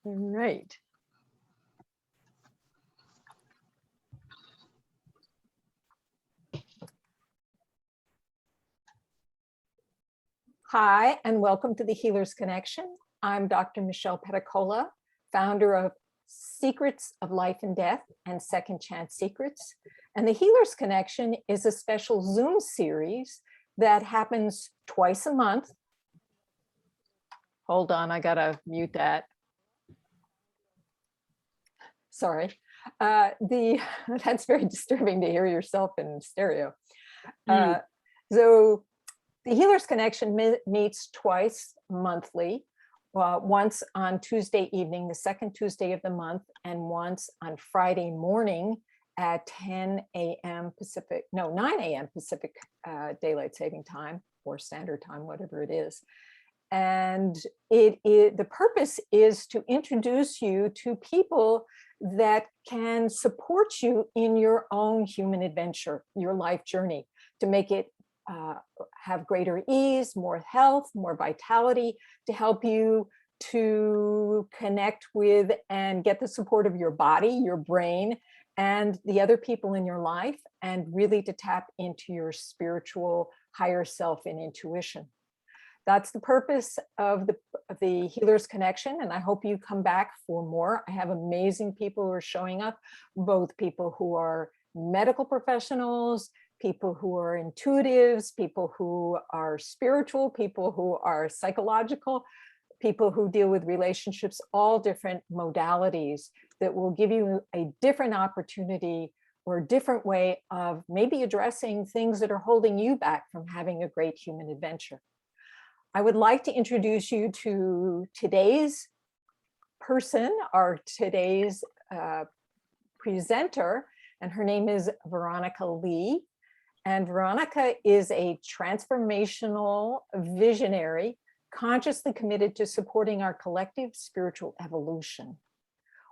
Right. Hi, and welcome to the Healer's Connection. I'm Dr. Michelle Petacola, founder of Secrets of Life and Death and Second Chance Secrets. And the Healer's Connection is a special Zoom series that happens twice a month. Hold on, I gotta mute that. Sorry. That's very disturbing to hear yourself in stereo. So the Healer's Connection meets twice monthly, once on Tuesday evening, the second Tuesday of the month, and once on Friday morning at 10 a.m. Pacific, no, 9 a.m. Pacific Daylight Saving Time or Standard Time, whatever it is. And the purpose is to introduce you to people that can support you in your own human adventure, your life journey, to make it have greater ease, more health, more vitality, to help you to connect with and get the support of your body, your brain, and the other people in your life, and really to tap into your spiritual higher self and intuition. That's the purpose of the Healer's Connection, and I hope you come back for more. I have amazing people who are showing up, both people who are medical professionals, people who are intuitives, people who are spiritual, people who are psychological, people who deal with relationships, all different modalities that will give you a different opportunity or a different way of maybe addressing things that are holding you back from having a great human adventure. I would like to introduce you to today's person, or today's presenter, and her name is Veronica Lee. And Veronica is a transformational visionary, consciously committed to supporting our collective spiritual evolution.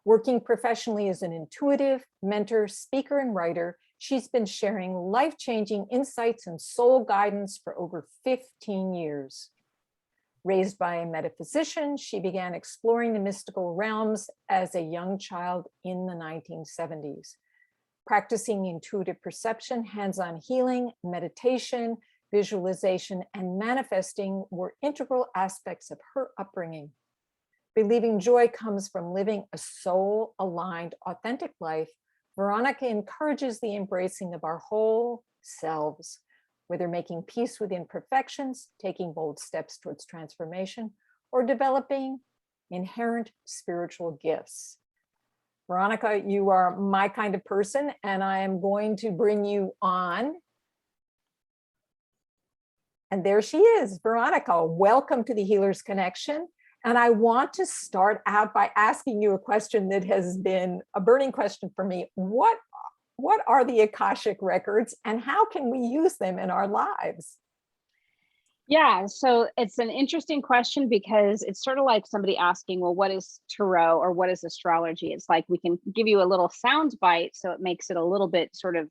Working professionally as an intuitive, mentor, speaker, and writer, she's been sharing life-changing insights and soul guidance for over 15 years. Raised by a metaphysician, she began exploring the mystical realms as a young child in the 1970s. Practicing intuitive perception, hands-on healing, meditation, visualization, and manifesting were integral aspects of her upbringing. Believing joy comes from living a soul-aligned, authentic life, Veronica encourages the embracing of our whole selves, whether making peace with imperfections, taking bold steps towards transformation, or developing inherent spiritual gifts. Veronica, you are my kind of person, and I am going to bring you on. And there she is, Veronica. Welcome to the Healer's Connection. And I want to start out by asking you a question that has been a burning question for me. What are the Akashic records, and how can we use them in our lives? Yeah, so it's an interesting question, because it's sort of like somebody asking, well, what is tarot or what is astrology? It's like we can give you a little sound bite, so it makes it a little bit sort of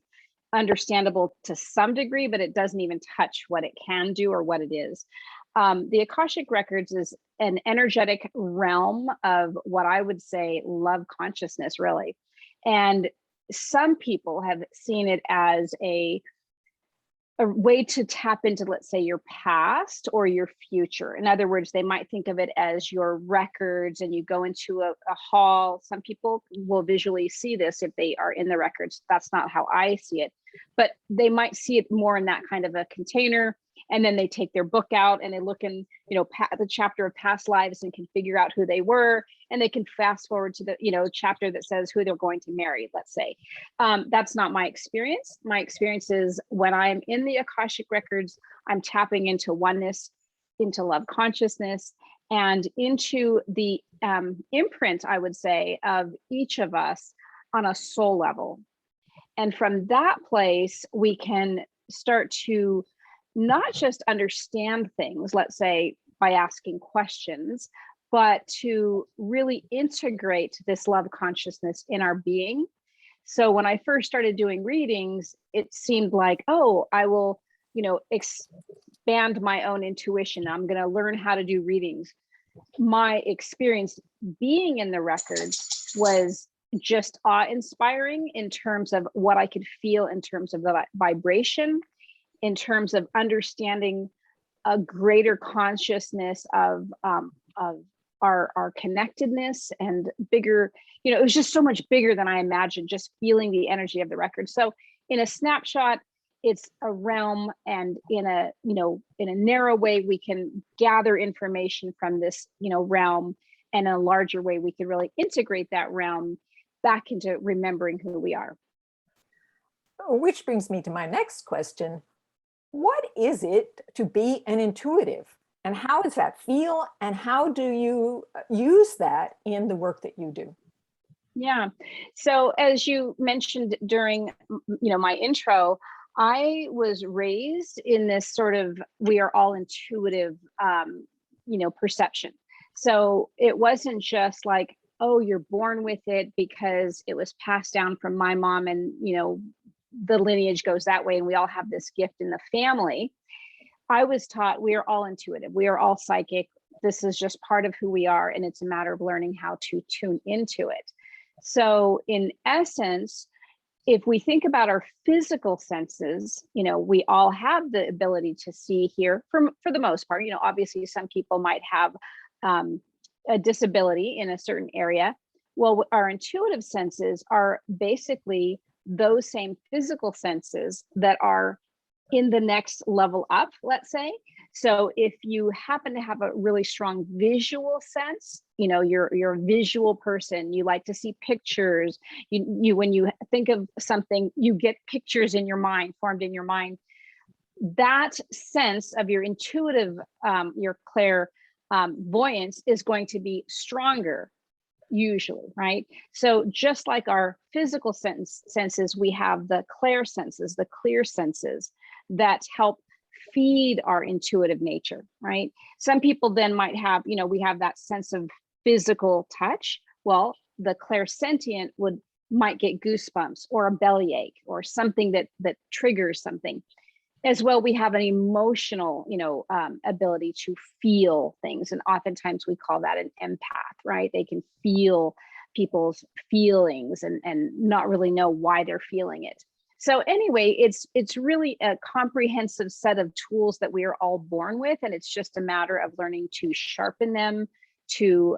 understandable to some degree, but it doesn't even touch what it can do or what it is. The Akashic records is an energetic realm of what I would say love consciousness, really. And some people have seen it as a way to tap into, let's say, your past or your future. In other words, they might think of it as your records, and you go into a hall. Some people will visually see this if they are in the records. That's not how I see it, but they might see it more in that kind of a container. And then they take their book out and they look in, the chapter of past lives and can figure out who they were. And they can fast forward to the, chapter that says who they're going to marry, let's say. That's not my experience. My experience is when I'm in the Akashic records, I'm tapping into oneness, into love consciousness, and into the imprint, I would say, of each of us on a soul level. And from that place, we can start to not just understand things, let's say, by asking questions, but to really integrate this love consciousness in our being. So when I first started doing readings, it seemed like, oh, I will, expand my own intuition. I'm going to learn how to do readings. my experience being in the record was just awe-inspiring in terms of what I could feel in terms of the vibration, in terms of understanding a greater consciousness of our connectedness and bigger, it was just so much bigger than I imagined, just feeling the energy of the record. So in a snapshot, it's a realm, and in a narrow way, we can gather information from this, realm, and in a larger way, we can really integrate that realm back into remembering who we are. Which brings me to my next question. What is it to be an intuitive? And how does that feel? And how do you use that in the work that you do? Yeah. So as you mentioned during, my intro, I was raised in this sort of, we are all intuitive, perception. So it wasn't just like, oh, you're born with it because it was passed down from my mom, and, the lineage goes that way, and we all have this gift in the family. I was taught we are all intuitive. We are all psychic. This is just part of who we are. And it's a matter of learning how to tune into it. So in essence, if we think about our physical senses, we all have the ability to see, hear, for the most part. Obviously some people might have a disability in a certain area. Well, our intuitive senses are basically those same physical senses that are in the next level up, let's say. So if you happen to have a really strong visual sense, you're a visual person, you like to see pictures, you when you think of something, you get pictures in your mind, formed in your mind. That sense of your intuitive, your clairvoyance is going to be stronger, usually, right? So just like our physical senses, we have the clair senses, the clear senses that help feed our intuitive nature, right? Some people then might have, we have that sense of physical touch. Well, the clairsentient might get goosebumps or a bellyache or something that triggers something. As well, we have an emotional, ability to feel things. And oftentimes we call that an empath, right? They can feel people's feelings and not really know why they're feeling it. So anyway, it's really a comprehensive set of tools that we are all born with. And it's just a matter of learning to sharpen them, to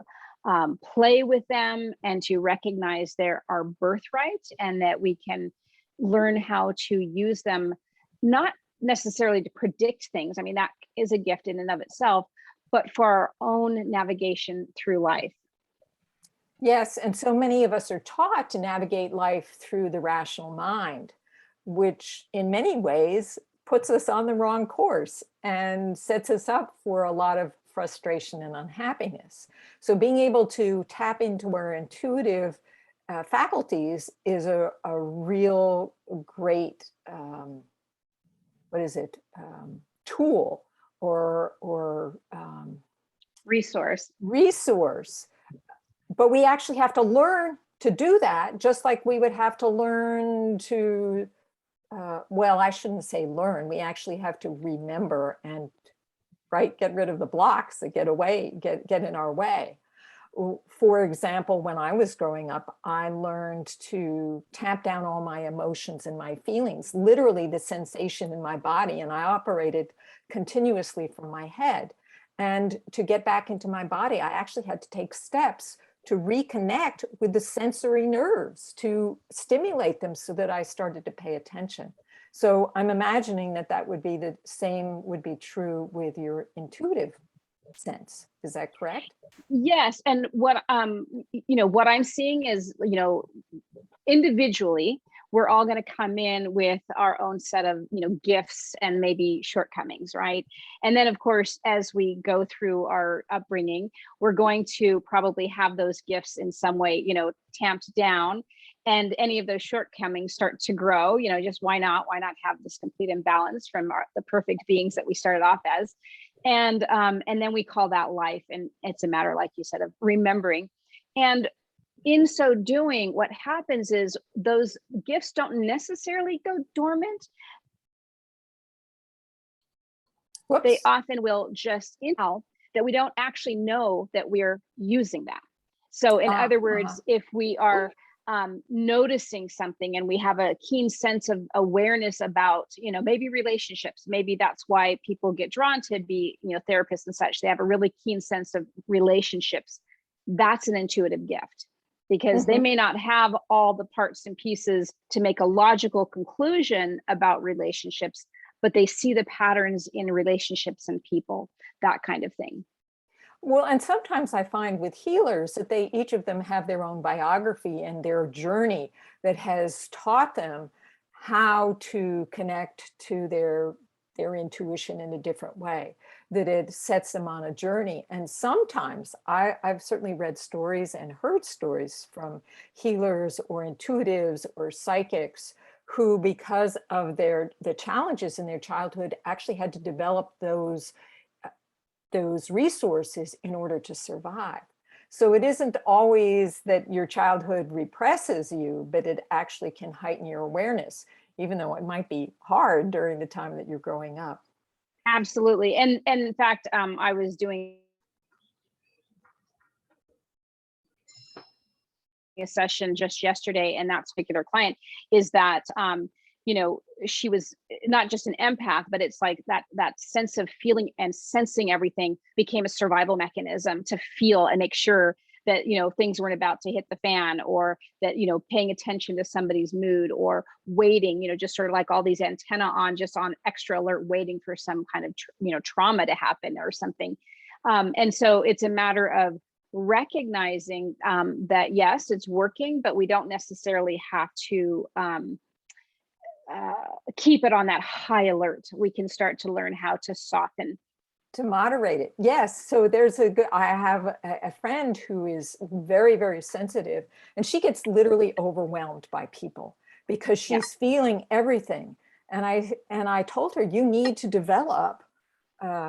play with them, and to recognize they're our birthright, and that we can learn how to use them, not necessarily to predict things. I mean, that is a gift in and of itself, but for our own navigation through life. Yes, and so many of us are taught to navigate life through the rational mind, which in many ways puts us on the wrong course and sets us up for a lot of frustration and unhappiness. So being able to tap into our intuitive faculties is a real great tool or resource. But we actually have to learn to do that, just like we would have to learn to, well, I shouldn't say learn. We actually have to remember and, get rid of the blocks that get in our way. For example, when I was growing up, I learned to tap down all my emotions and my feelings, literally the sensation in my body, and I operated continuously from my head. And to get back into my body, I actually had to take steps to reconnect with the sensory nerves, to stimulate them so that I started to pay attention. So I'm imagining that would be the same would be true with your intuitive sense. Is that correct? Yes. And what what I'm seeing is, individually, we're all going to come in with our own set of, gifts and maybe shortcomings, right? And then, of course, as we go through our upbringing, we're going to probably have those gifts in some way, tamped down, and any of those shortcomings start to grow. Just why not have this complete imbalance from the perfect beings that we started off as? And then we call that life. And it's a matter, like you said, of remembering. And in so doing, what happens is those gifts don't necessarily go dormant. Whoops. They often will just, that we don't actually know that we're using that. So in other words, if we are noticing something and we have a keen sense of awareness about, maybe relationships, maybe that's why people get drawn to be, therapists and such. They have a really keen sense of relationships. That's an intuitive gift, because they may not have all the parts and pieces to make a logical conclusion about relationships, but they see the patterns in relationships and people, that kind of thing. Well, and sometimes I find with healers that they each of them have their own biography and their journey that has taught them how to connect to their intuition in a different way, that it sets them on a journey. And sometimes I've certainly read stories and heard stories from healers or intuitives or psychics who, because of the challenges in their childhood, actually had to develop those resources in order to survive. So it isn't always that your childhood represses you, but it actually can heighten your awareness, even though it might be hard during the time that you're growing up. Absolutely. And in fact, I was doing a session just yesterday, and that particular client is that she was not just an empath, but it's like that sense of feeling and sensing everything became a survival mechanism to feel and make sure that things weren't about to hit the fan, or that paying attention to somebody's mood, or waiting, just sort of like all these antenna on, just on extra alert, waiting for some kind of trauma to happen or something. And so it's a matter of recognizing that yes, it's working, but we don't necessarily have to keep it on that high alert. We can start to learn how to soften, to moderate it. Yes. So I have a friend who is very, very sensitive, and she gets literally overwhelmed by people because she's feeling everything. And I told her, you need to develop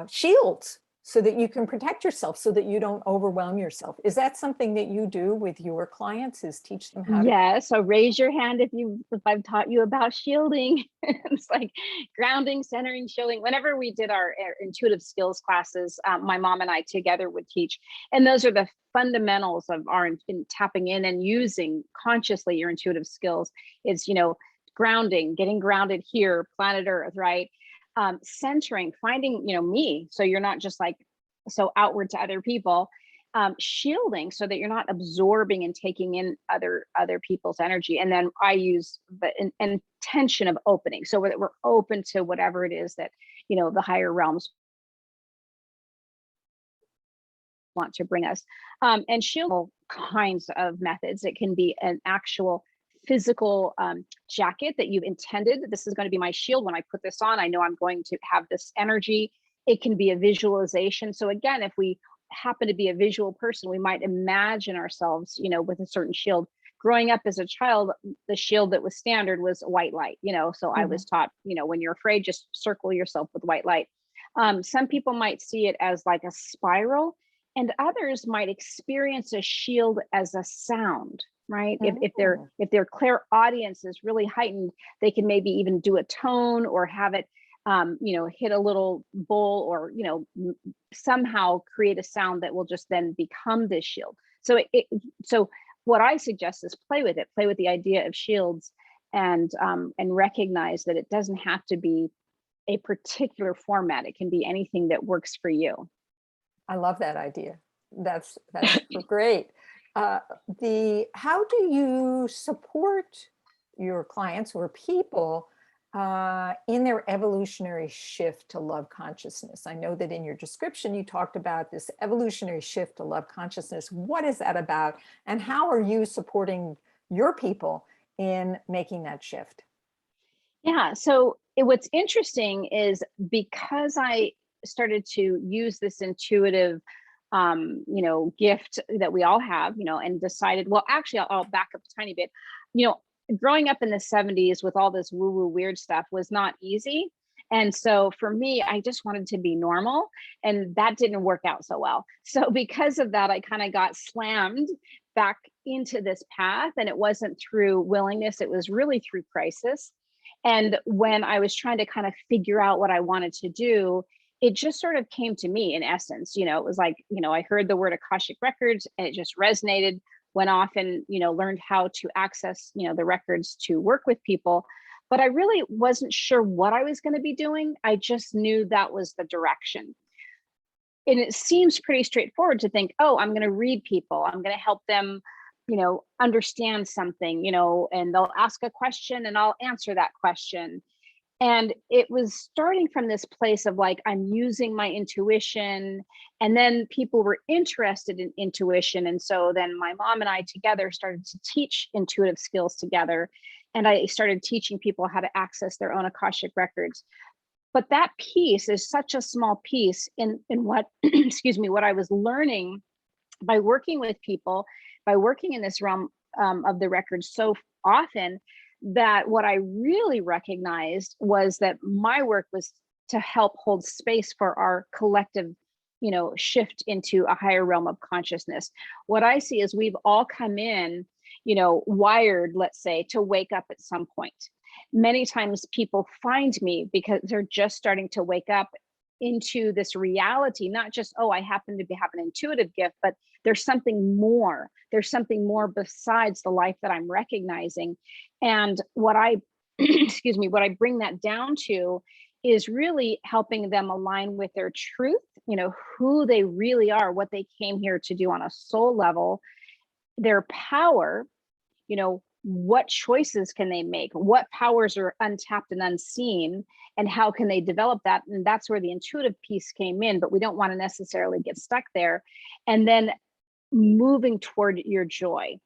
shields so that you can protect yourself, so that you don't overwhelm yourself. Is that something that you do with your clients, is teach them how to? Yeah, so raise your hand if I've taught you about shielding. It's like grounding, centering, shielding. Whenever we did our intuitive skills classes, my mom and I together would teach. And those are the fundamentals of our in tapping in and using consciously your intuitive skills. It's, grounding, getting grounded here, planet Earth, right? Centering, finding, me. So you're not just like so outward to other people. Shielding, so that you're not absorbing and taking in other people's energy. And then I use the intention of opening, so that we're open to whatever it is that the higher realms want to bring us. And shield all kinds of methods. It can be an actual physical jacket that you've intended. This is going to be my shield. When I put this on, I know I'm going to have this energy. It can be a visualization. So again, if we happen to be a visual person, we might imagine ourselves, with a certain shield. Growing up as a child, the shield that was standard was white light, so I was taught, when you're afraid, just circle yourself with white light. Some people might see it as like a spiral, and others might experience a shield as a sound, right? If their clairaudience is really heightened, they can maybe even do a tone or have it hit a little bowl, or somehow create a sound that will just then become this shield. So what I suggest is play with it, play with the idea of shields, and recognize that it doesn't have to be a particular format. It can be anything that works for you. I love that idea. That's great. How do you support your clients or people in their evolutionary shift to love consciousness? I know that in your description, you talked about this evolutionary shift to love consciousness. What is that about? And how are you supporting your people in making that shift? Yeah. So what's interesting is, because I started to use this intuitive gift that we all have, and decided, well, actually, I'll back up a tiny bit. Growing up in the 70s with all this woo-woo weird stuff was not easy. And so for me, I just wanted to be normal, and that didn't work out so well. So because of that, I kind of got slammed back into this path, and it wasn't through willingness, it was really through crisis. And when I was trying to kind of figure out what I wanted to do, it just sort of came to me in essence. It was like, I heard the word Akashic records and it just resonated, went off and, learned how to access, the records to work with people. But I really wasn't sure what I was going to be doing. I just knew that was the direction. And it seems pretty straightforward to think, oh, I'm going to read people. I'm going to help them, understand something, and they'll ask a question and I'll answer that question. And it was starting from this place of like, I'm using my intuition. And then people were interested in intuition. And so then my mom and I together started to teach intuitive skills together. And I started teaching people how to access their own Akashic records. But that piece is such a small piece in what, excuse me, what I was learning by working with people, by working in this realm of the records so often, that what I really recognized was that my work was to help hold space for our collective, shift into a higher realm of consciousness. What I see is we've all come in, wired, let's say, to wake up at some point. Many times people find me because they're just starting to wake up into this reality, not just, oh, I happen to have an intuitive gift, but there's something more. There's something more besides the life that I'm recognizing. And what I, excuse me, what I bring that down to is really helping them align with their truth, who they really are, what they came here to do on a soul level, their power, what choices can they make? What powers are untapped and unseen? And how can they develop that? And that's where the intuitive piece came in, but we don't want to necessarily get stuck there. And then moving toward your joy.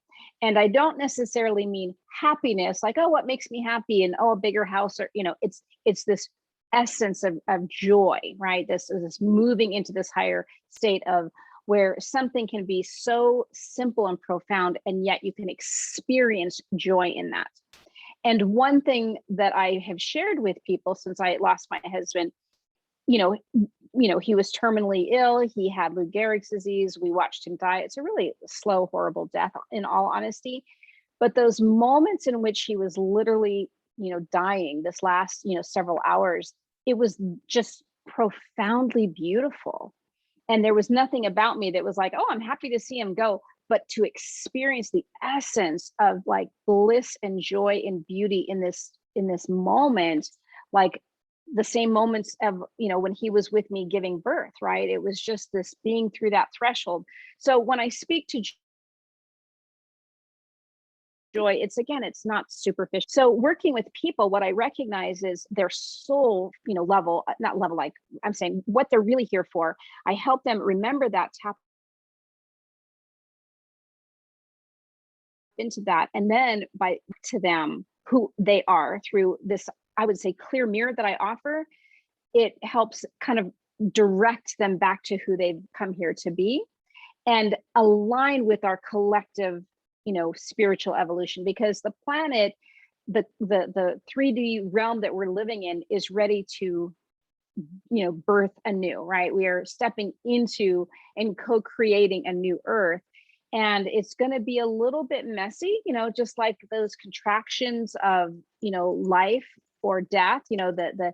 And I don't necessarily mean happiness, like, oh, what makes me happy? And oh, a bigger house, or, it's this essence of joy, right? This moving into this higher state of where something can be so simple and profound, and yet you can experience joy in that. And one thing that I have shared with people since I lost my husband, he was terminally ill. He had Lou Gehrig's disease. We watched him die. It's a really slow, horrible death, in all honesty. But those moments in which he was literally, dying, this last, several hours, it was just profoundly beautiful. And there was nothing about me that was like, oh, I'm happy to see him go, but to experience the essence of like bliss and joy and beauty in this moment, like the same moments of, when he was with me giving birth, right? It was just this being through that threshold. So when I speak to joy, it's not superficial. So working with people, what I recognize is their soul, level, not level, like I'm saying what they're really here for. I help them remember that, tap into that, and then by to them who they are through this, I would say, clear mirror that I offer. It helps kind of direct them back to who they've come here to be and align with our collective, spiritual evolution, because the planet, the 3D realm that we're living in is ready to, birth anew, right? We are stepping into and co-creating a new earth. And it's going to be a little bit messy, just like those contractions of, life or death, the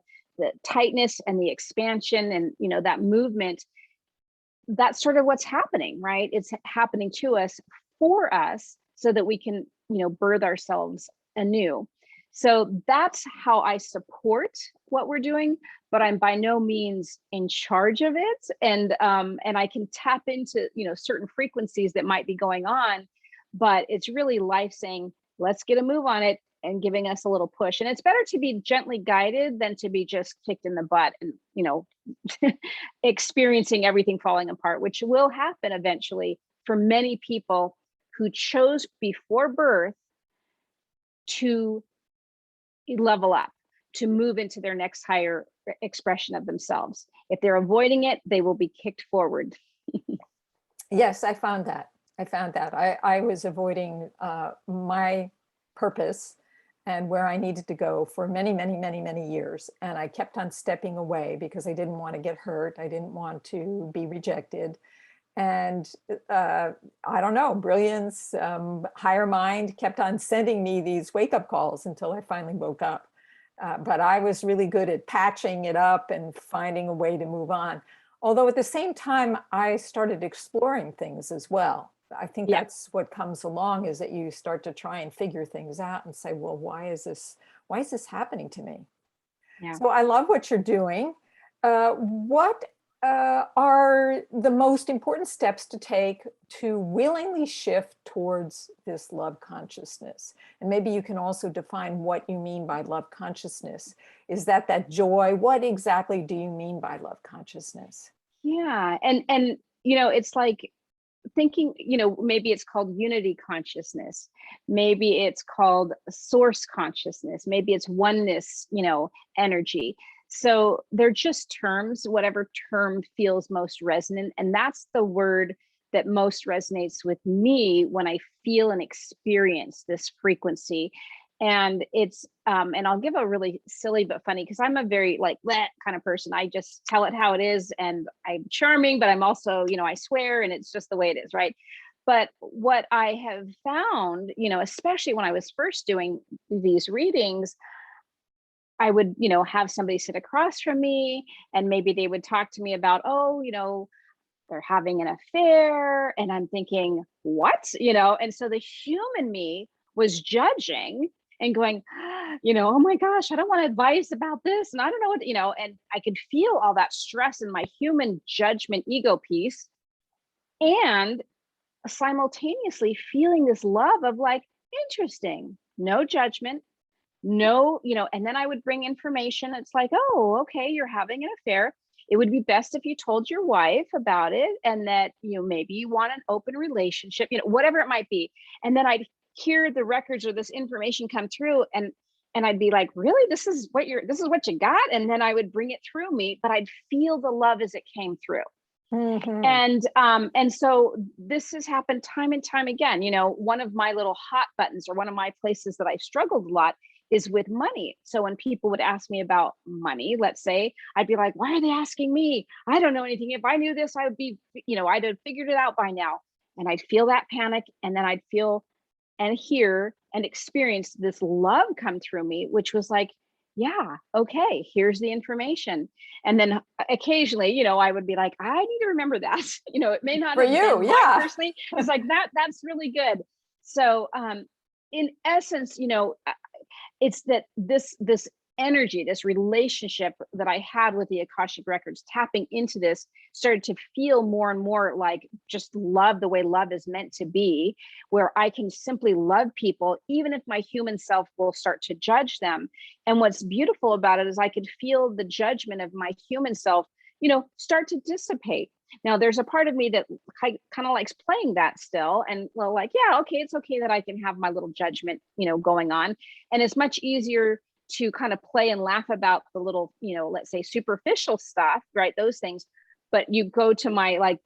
tightness and the expansion and, that movement. That's sort of what's happening, right? It's happening to us, for us, so that we can, birth ourselves anew. So that's how I support what we're doing, but I'm by no means in charge of it. And I can tap into, certain frequencies that might be going on, but it's really life saying, let's get a move on it, and giving us a little push. And it's better to be gently guided than to be just kicked in the butt and, experiencing everything falling apart, which will happen eventually for many people who chose before birth to level up, to move into their next higher expression of themselves. If they're avoiding it, they will be kicked forward. Yes, I found that. I was avoiding my purpose and where I needed to go for many, many, many, many years. And I kept on stepping away because I didn't want to get hurt. I didn't want to be rejected. And I don't know, brilliance, higher mind kept on sending me these wake-up calls until I finally woke up. But I was really good at patching it up and finding a way to move on. Although at the same time, I started exploring things as well. I think Yeah. that's what comes along, is that you start to try and figure things out and say, well, why is this happening to me? Yeah. So I love what you're doing. What are the most important steps to take to willingly shift towards this love consciousness? And maybe you can also define what you mean by love consciousness. Is that joy? What exactly do you mean by love consciousness? Yeah. And it's like thinking, maybe it's called unity consciousness. Maybe it's called source consciousness. Maybe it's oneness, energy. So they're just terms, whatever term feels most resonant. And that's the word that most resonates with me when I feel and experience this frequency. And it's and I'll give a really silly but funny, because I'm a very like that kind of person. I just tell it how it is, and I'm charming, but I'm also, I swear, and it's just the way it is, right? But what I have found, especially when I was first doing these readings, I would, have somebody sit across from me, and maybe they would talk to me about, oh, they're having an affair, and I'm thinking, what? And so the human me was judging and going, oh my gosh, I don't want advice about this, and I don't know what, and I could feel all that stress in my human judgment ego piece, and simultaneously feeling this love of like, interesting, no judgment, no, and then I would bring information. It's like, oh, okay, you're having an affair. It would be best if you told your wife about it, and that, maybe you want an open relationship, whatever it might be. And then I'd hear the records or this information come through, and I'd be like, really, this is what you got? And then I would bring it through me, but I'd feel the love as it came through. Mhm. And so this has happened time and time again. One of my little hot buttons, or one of my places that I struggled a lot, is with money. So when people would ask me about money, let's say, I'd be like, why are they asking me? I don't know anything. If I knew this, I would be, I'd have figured it out by now. And I'd feel that panic, and then I'd feel and hear and experience this love come through me, which was like, yeah, okay, here's the information. And then occasionally, I would be like, I need to remember that. It may not For have you, been my yeah. personally. It's like that's really good. So in essence, it's that this energy, this relationship that I had with the Akashic records, tapping into this, started to feel more and more like just love, the way love is meant to be, where I can simply love people even if my human self will start to judge them. And what's beautiful about it is I could feel the judgment of my human self, start to dissipate. Now there's a part of me that kind of likes playing that still, and well, like, yeah, okay, it's okay that I can have my little judgment, going on. And it's much easier to kind of play and laugh about the little, let's say superficial stuff, right? Those things. But you go to my like,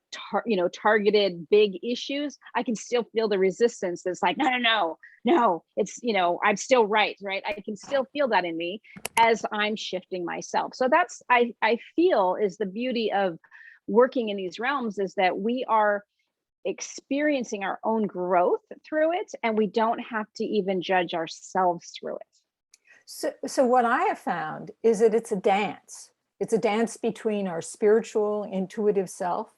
targeted big issues, I can still feel the resistance. That's like, no, it's, I'm still right. I can still feel that in me as I'm shifting myself. So that's, I feel, is the beauty of working in these realms, is that we are experiencing our own growth through it, and we don't have to even judge ourselves through it. So what I have found is that it's a dance. It's a dance between our spiritual, intuitive self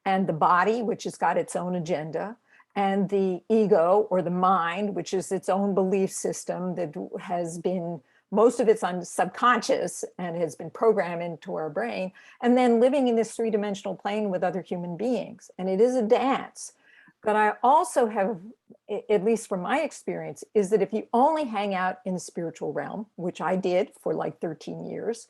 and the body, which has got its own agenda, and the ego, or the mind, which is its own belief system that has been, most of it's subconscious and has been programmed into our brain, and then living in this three-dimensional plane with other human beings. And it is a dance. But I also have, at least from my experience, is that if you only hang out in the spiritual realm, which I did for like 13 years,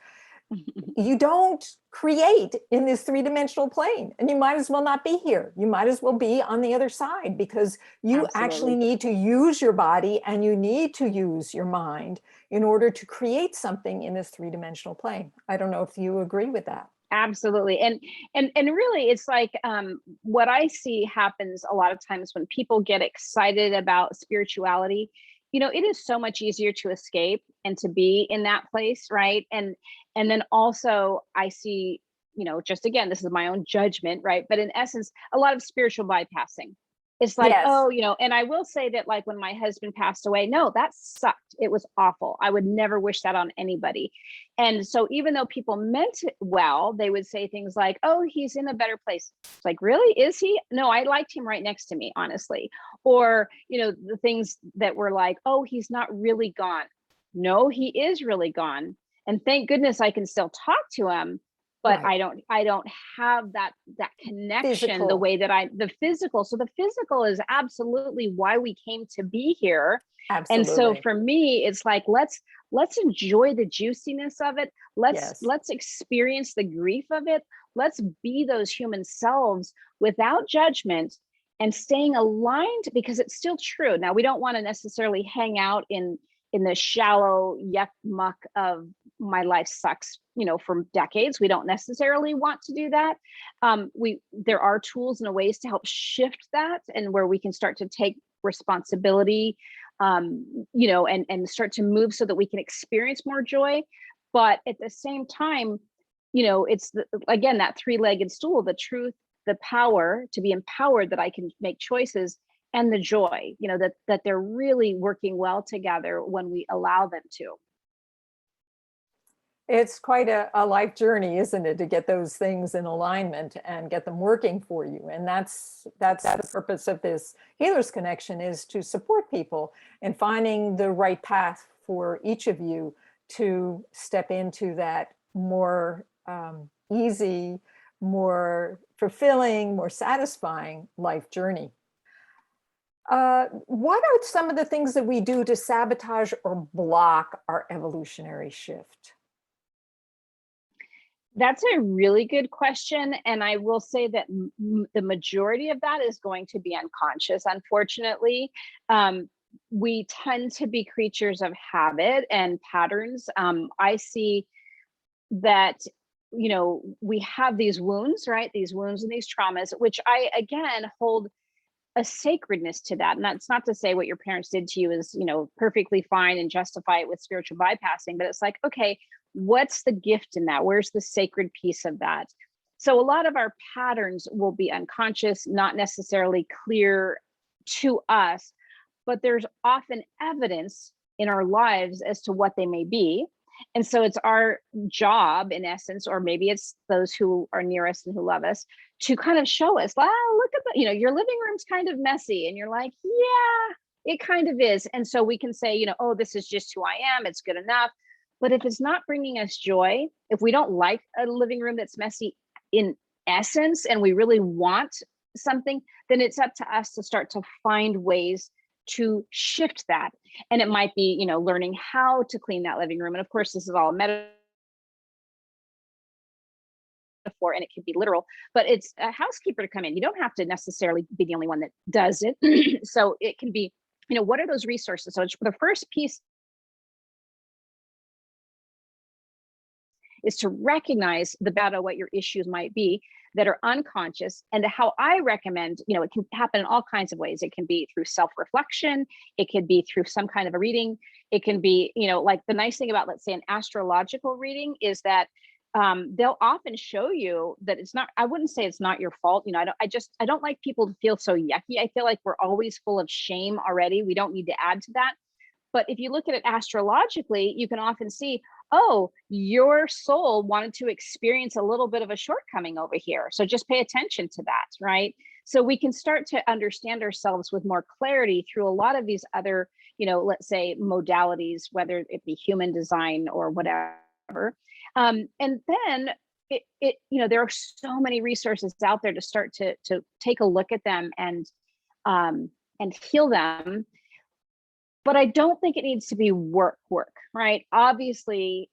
you don't create in this three-dimensional plane, and you might as well not be here. You might as well be on the other side, because you actually Absolutely. need to use your body and you need to use your mind in order to create something in this three-dimensional plane. I don't know if you agree with that. Absolutely. And really, it's like, what I see happens a lot of times when people get excited about spirituality, it is so much easier to escape and to be in that place, right? And then also I see, just again, this is my own judgment, right? But in essence, a lot of spiritual bypassing. It's like, Yes. oh, and I will say that, like, when my husband passed away, no, that sucked. It was awful. I would never wish that on anybody. And so even though people meant it well, they would say things like, oh, he's in a better place. It's like, really? Is he? No, I liked him right next to me, honestly. Or, the things that were like, oh, he's not really gone. No, he is really gone. And thank goodness I can still talk to him, but Right. I don't have that connection the Physical. way that the physical. So the physical is absolutely why we came to be here. And so Absolutely. for me, it's like, let's enjoy the juiciness of it. Yes. Let's experience the grief of it. Let's be those human selves without judgment and staying aligned, because it's still true. Now, we don't want to necessarily hang out in the shallow yuck muck of my life sucks, for decades. We don't necessarily want to do that. There are tools and ways to help shift that, and where we can start to take responsibility, and start to move so that we can experience more joy. But at the same time, it's again, that three-legged stool: the truth, the power to be empowered that I can make choices, and the joy, that they're really working well together when we allow them to. It's quite a life journey, isn't it, to get those things in alignment and get them working for you. And that's the purpose of this Healers Connection, is to support people in finding the right path for each of you to step into that more easy, more fulfilling, more satisfying life journey. What are some of the things that we do to sabotage or block our evolutionary shift? That's a really good question. And I will say that the majority of that is going to be unconscious, unfortunately. We tend to be creatures of habit and patterns. I see that, we have these wounds, right? These wounds and these traumas, which I, again, hold a sacredness to that. And that's not to say what your parents did to you is, perfectly fine and justify it with spiritual bypassing, but it's like, okay, what's the gift in that? Where's the sacred piece of that? So a lot of our patterns will be unconscious, not necessarily clear to us, but there's often evidence in our lives as to what they may be. And so it's our job, in essence, or maybe it's those who are near us and who love us, to kind of show us, wow, look at the, your living room's kind of messy. And you're like, yeah, it kind of is. And so we can say, oh, this is just who I am. It's good enough. But if it's not bringing us joy, if we don't like a living room that's messy in essence, and we really want something, then it's up to us to start to find ways to shift that. And it might be, learning how to clean that living room. And of course, this is all a metaphor, and it could be literal, but it's a housekeeper to come in. You don't have to necessarily be the only one that does it. So it can be, what are those resources? So the first piece is to recognize about what your issues might be that are unconscious, and how I recommend, it can happen in all kinds of ways. It can be through self-reflection. It could be through some kind of a reading. It can be, like the nice thing about, let's say, an astrological reading is that they'll often show you that it's not, I wouldn't say it's not your fault. I don't like people to feel so yucky. I feel like we're always full of shame already. We don't need to add to that. But if you look at it astrologically, you can often see, oh, your soul wanted to experience a little bit of a shortcoming over here. So just pay attention to that, right? So we can start to understand ourselves with more clarity through a lot of these other, let's say, modalities, whether it be human design or whatever. And then there are so many resources out there to start to take a look at them and heal them. But I don't think it needs to be work, right? Obviously,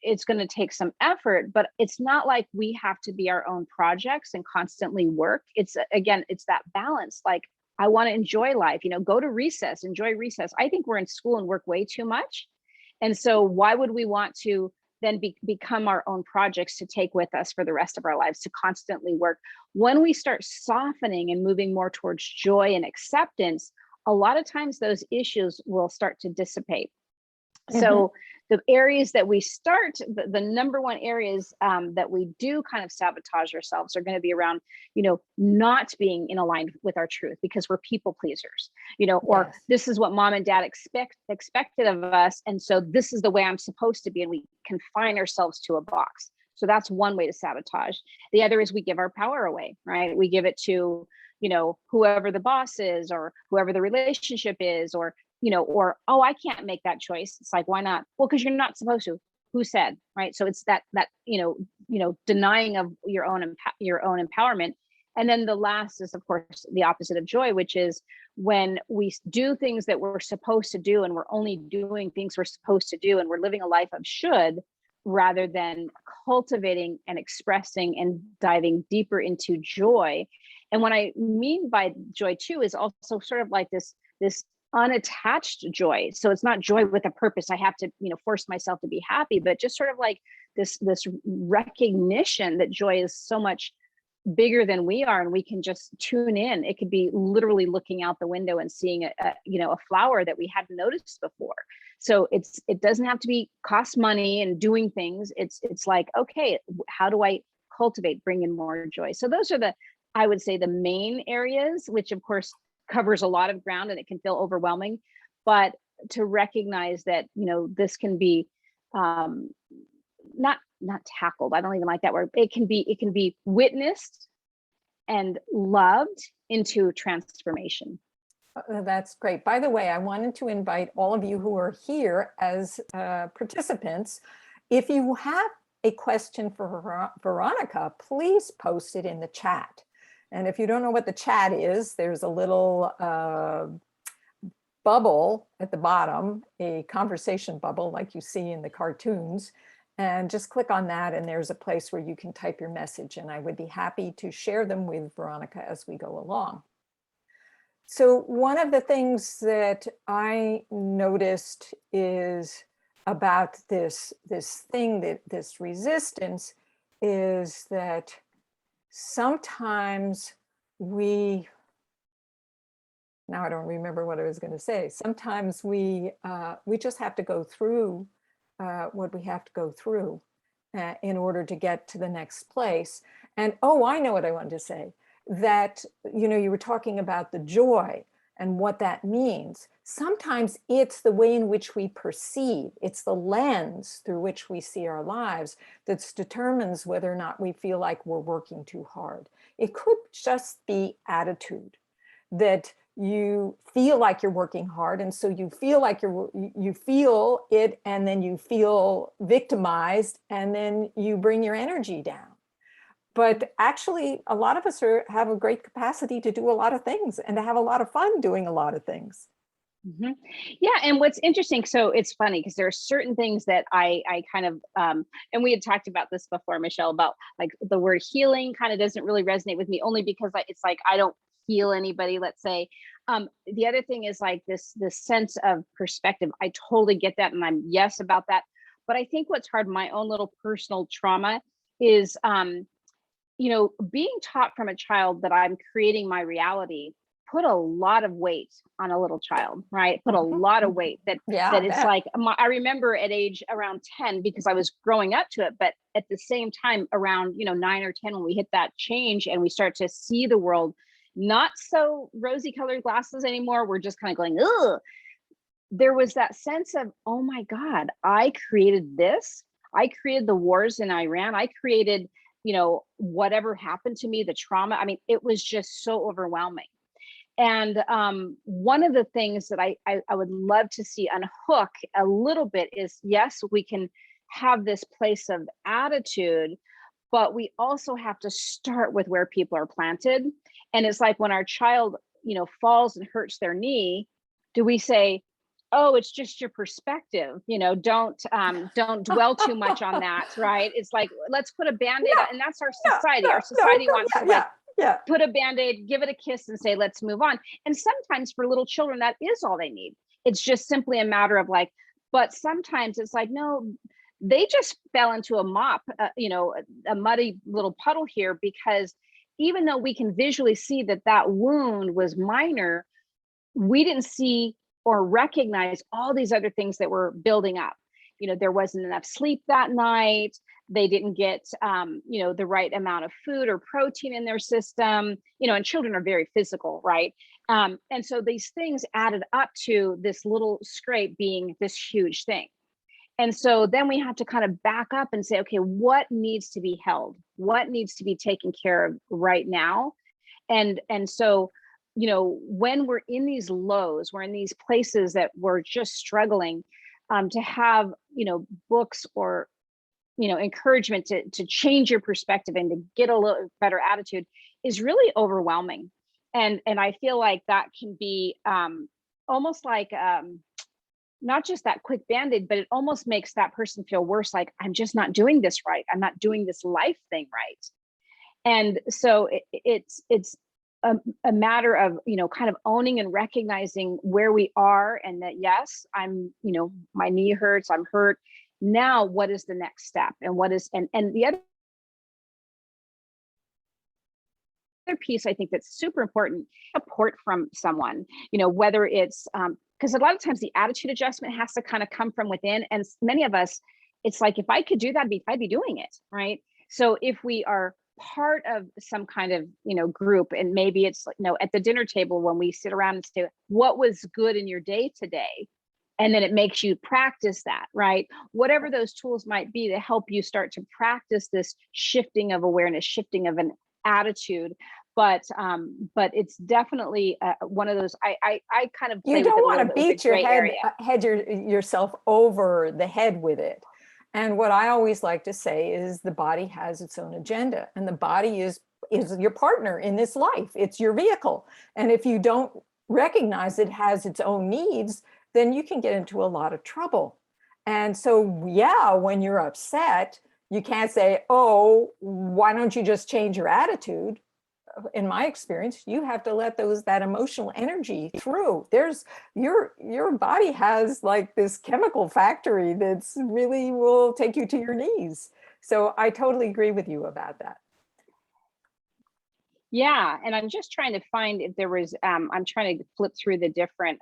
it's going to take some effort, but it's not like we have to be our own projects and constantly work. It's that balance. Like, I want to enjoy life, go to recess, enjoy recess. I think we're in school and work way too much. And so why would we want to then become our own projects to take with us for the rest of our lives, to constantly work? When we start softening and moving more towards joy and acceptance, a lot of times those issues will start to dissipate. So the areas that we start, the number one areas that we do kind of sabotage ourselves are going to be around, not being in aligned with our truth because we're people pleasers, or Yes. this is what mom and dad expected of us. And so this is the way I'm supposed to be. And we confine ourselves to a box. So that's one way to sabotage. The other is we give our power away, right? We give it to, whoever the boss is or whoever the relationship is, or, oh, I can't make that choice. It's like, why not? Well, because you're not supposed to. Who said, right? So it's that denying of your own empowerment. And then the last is, of course, the opposite of joy, which is when we do things that we're supposed to do and we're only doing things we're supposed to do and we're living a life of should, rather than cultivating and expressing and diving deeper into joy. And what I mean by joy too is also sort of like this unattached joy. So it's not joy with a purpose. I have to, force myself to be happy, but just sort of like this recognition that joy is so much bigger than we are, and we can just tune in. It could be literally looking out the window and seeing a flower that we hadn't noticed before. So it doesn't have to be cost money and doing things. It's like, okay, how do I bring in more joy? So those are I would say the main areas, which of course covers a lot of ground and it can feel overwhelming, but to recognize that, this can be not tackled. I don't even like that word. It can be witnessed and loved into transformation. That's great. By the way, I wanted to invite all of you who are here as participants. If you have a question for Veronica, please post it in the chat. And if you don't know what the chat is, there's a little bubble at the bottom, a conversation bubble like you see in the cartoons. And just click on that and there's a place where you can type your message. And I would be happy to share them with Veronica as we go along. So one of the things that I noticed is about this resistance is that sometimes now I don't remember what I was going to say. Sometimes we just have to go through what we have to go through in order to get to the next place. And oh, I know what I wanted to say. That, you were talking about the joy and what that means. Sometimes it's the way in which we perceive, it's the lens through which we see our lives that determines whether or not we feel like we're working too hard. It could just be attitude, that you feel like you're working hard, and so you feel like you feel it, and then you feel victimized, and then you bring your energy down. But actually, a lot of us have a great capacity to do a lot of things and to have a lot of fun doing a lot of things. Mm-hmm. Yeah. And what's interesting, so it's funny because there are certain things that I kind of, and we had talked about this before, Michelle, about like the word healing kind of doesn't really resonate with me, only because it's like, I don't heal anybody, let's say. The other thing is like this sense of perspective. I totally get that. And I'm yes about that. But I think what's hard, my own little personal trauma is, being taught from a child that I'm creating my reality put a lot of weight on a little child, right? Put a lot of weight that it's like, I remember at age around 10, because I was growing up to it, but at the same time around, 9 or 10, when we hit that change and we start to see the world, not so rosy colored glasses anymore. We're just kind of going, ugh. There was that sense of, oh my God, I created this. I created the wars in Iran. I created, whatever happened to me, the trauma. I mean, it was just so overwhelming. And one of the things that I would love to see unhook a little bit is, yes, we can have this place of attitude, but we also have to start with where people are planted. And it's like when our child, falls and hurts their knee, do we say, oh, it's just your perspective, don't dwell too much on that, right? It's like, let's put a Band-Aid on, and that's our society. Our society wants to put a Band-Aid, give it a kiss and say, let's move on. And sometimes for little children, that is all they need. It's just simply a matter of like, but sometimes it's like, no, they just fell into a mop, a muddy little puddle here, because even though we can visually see that wound was minor, we didn't see or recognize all these other things that were building up. there wasn't enough sleep that night. They didn't get, the right amount of food or protein in their system, and children are very physical, right? And so these things added up to this little scrape being this huge thing. And so then we have to kind of back up and say, okay, what needs to be held? What needs to be taken care of right now? And so, when we're in these lows, we're in these places that we're just struggling, to have, books or, encouragement to change your perspective and to get a little better attitude is really overwhelming. And I feel like that can be almost like, not just that quick band-aid, but it almost makes that person feel worse. Like, I'm just not doing this right. I'm not doing this life thing right. And so it's a matter of, kind of owning and recognizing where we are, and that, yes, I'm, my knee hurts, I'm hurt. Now, what is the next step? And what is, and the other piece I think that's super important, support from someone, whether it's, because a lot of times the attitude adjustment has to kind of come from within. And many of us, it's like, if I could do that, I'd be doing it, right? So if we are part of some kind of, group, and maybe it's like, at the dinner table when we sit around and say, what was good in your day today? And then it makes you practice that, right? Whatever those tools might be to help you start to practice this shifting of awareness, shifting of an attitude. But it's definitely one of those. I kind of play you don't with it want to beat your yourself over the head with it. And what I always like to say is the body has its own agenda, and the body is your partner in this life. It's your vehicle. And if you don't recognize it has its own needs, then you can get into a lot of trouble. And so, yeah, when you're upset, you can't say, oh, why don't you just change your attitude? In my experience, you have to let that emotional energy through. There's your body has like this chemical factory that's really will take you to your knees. So I totally agree with you about that. Yeah, and I'm just trying to find if there was, I'm trying to flip through the different,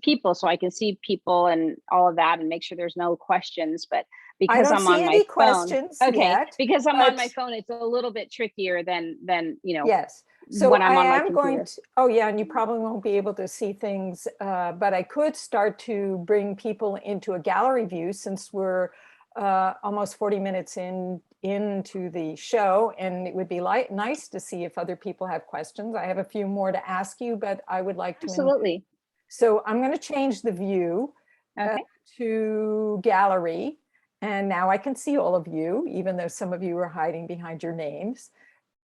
people, so I can see people and all of that and make sure there's no questions. But because I'm on my phone, okay, because I'm on my phone, it's a little bit trickier than yes. So when I'm on my am going computer. to, oh yeah, and you probably won't be able to see things, but I could start to bring people into a gallery view, since we're almost 40 minutes into the show, and it would be nice to see if other people have questions. I have a few more to ask you, but I would like to. Absolutely. So I'm going to change the view to gallery. And now I can see all of you, even though some of you are hiding behind your names.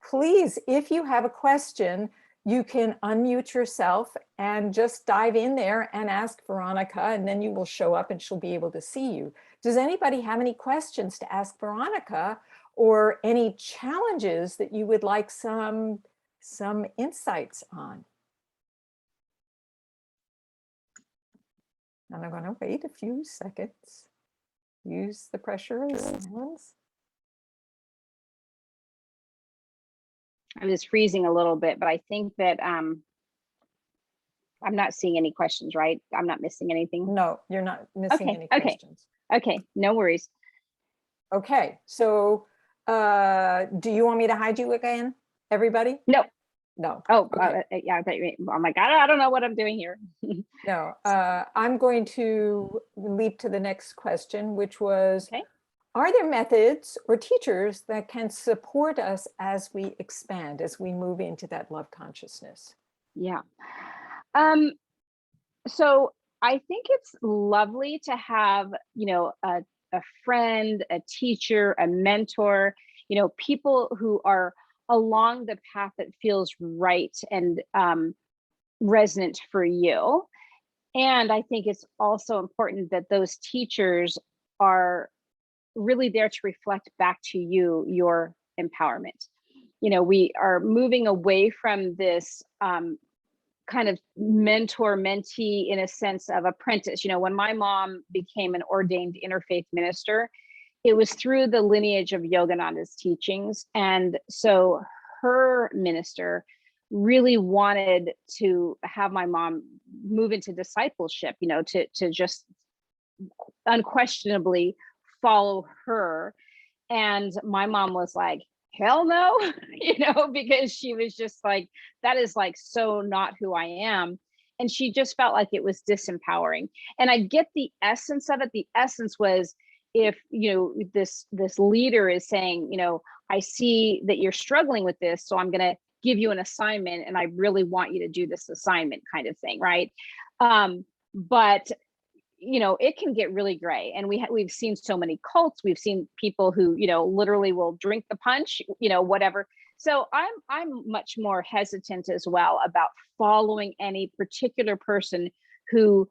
Please, if you have a question, you can unmute yourself and just dive in there and ask Veronica, and then you will show up and she'll be able to see you. Does anybody have any questions to ask Veronica, or any challenges that you would like some insights on? And I'm going to wait a few seconds. Use the pressure of the hands. I was freezing a little bit, but I think that I'm not seeing any questions, right? I'm not missing anything. No, you're not missing any questions. Okay, no worries. Okay, so do you want me to hide you again, everybody? No. No. Oh, okay. yeah. Oh my God, I don't know what I'm doing here. No, I'm going to leap to the next question, which was, are there methods or teachers that can support us as we expand, as we move into that love consciousness? Yeah. So I think it's lovely to have, a friend, a teacher, a mentor, people who are along the path that feels right and resonant for you. And I think it's also important that those teachers are really there to reflect back to you your empowerment. We are moving away from this kind of mentor mentee, in a sense of apprentice. When my mom became an ordained interfaith minister, it was through the lineage of Yogananda's teachings. And so her minister really wanted to have my mom move into discipleship, to just unquestionably follow her. And my mom was like, hell no, because she was just like, that is like so not who I am. And she just felt like it was disempowering. And I get the essence of it. The essence was, if this leader is saying, I see that you're struggling with this, so I'm going to give you an assignment, and I really want you to do this assignment, kind of thing, right? But it can get really gray, and we've seen so many cults. We've seen people who literally will drink the punch, whatever. So I'm much more hesitant as well about following any particular person who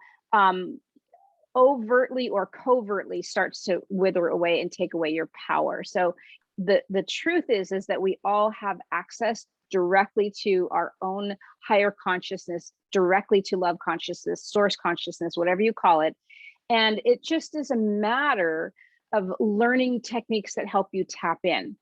overtly or covertly starts to wither away and take away your power. So the truth is that we all have access directly to our own higher consciousness, directly to love consciousness, source consciousness, whatever you call it. And it just is a matter of learning techniques that help you tap in.